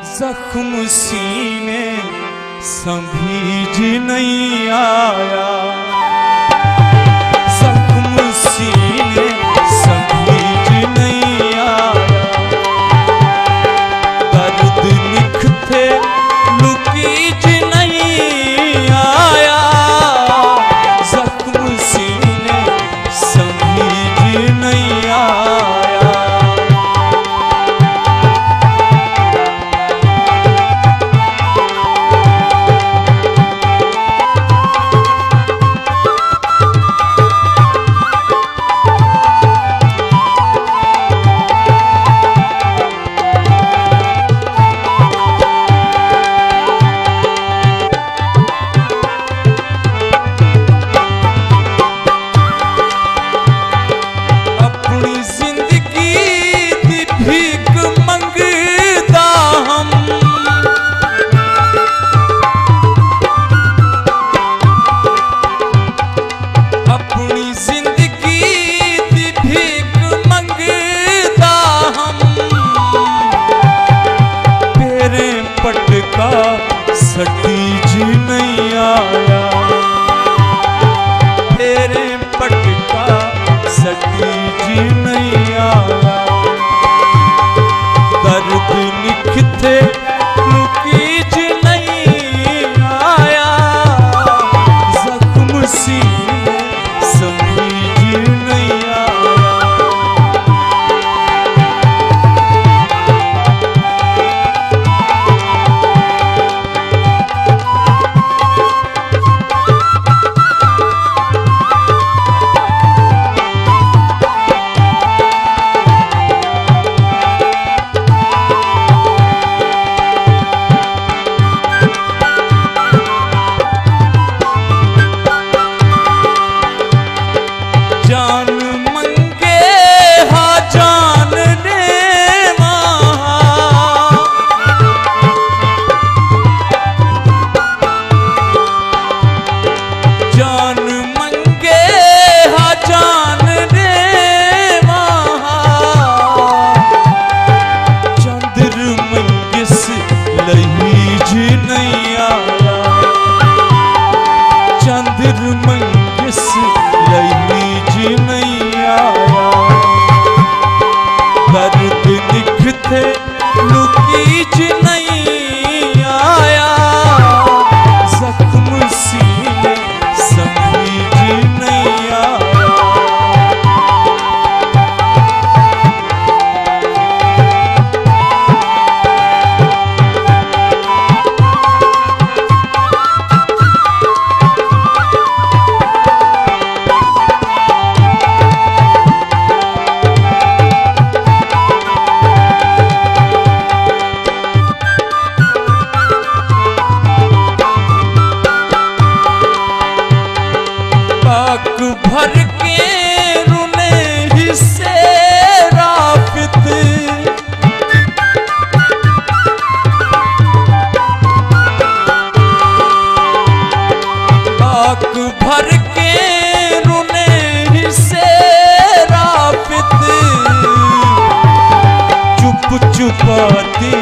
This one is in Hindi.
जख्म सीने संभीज नहीं आया, जख्म सीने संभीज नहीं आया, दर्द निखते लुकीज नहीं आया, जख्म सीने संभीज नहीं आया। पटका सटीज नहीं आया, तेरे पटका सटीज नहीं आया, दर्द निखते लुकीज नहीं आया, जख्म सीने संभीज नहीं आया। जान मंगे हा जान दे वहाँ, जान मंगे हा जान दे वहाँ, चंद्र मंगिस लहीज नहीं आया, चंद्र मंगिस लहीज नहीं आया, दर्द निखते लुकीज नहीं आया, जख्म सीने संभीज नहीं आया। भर के रुने हिस्से राफित, पाक भर के रुने हिस्से राफित, चुप चुपाती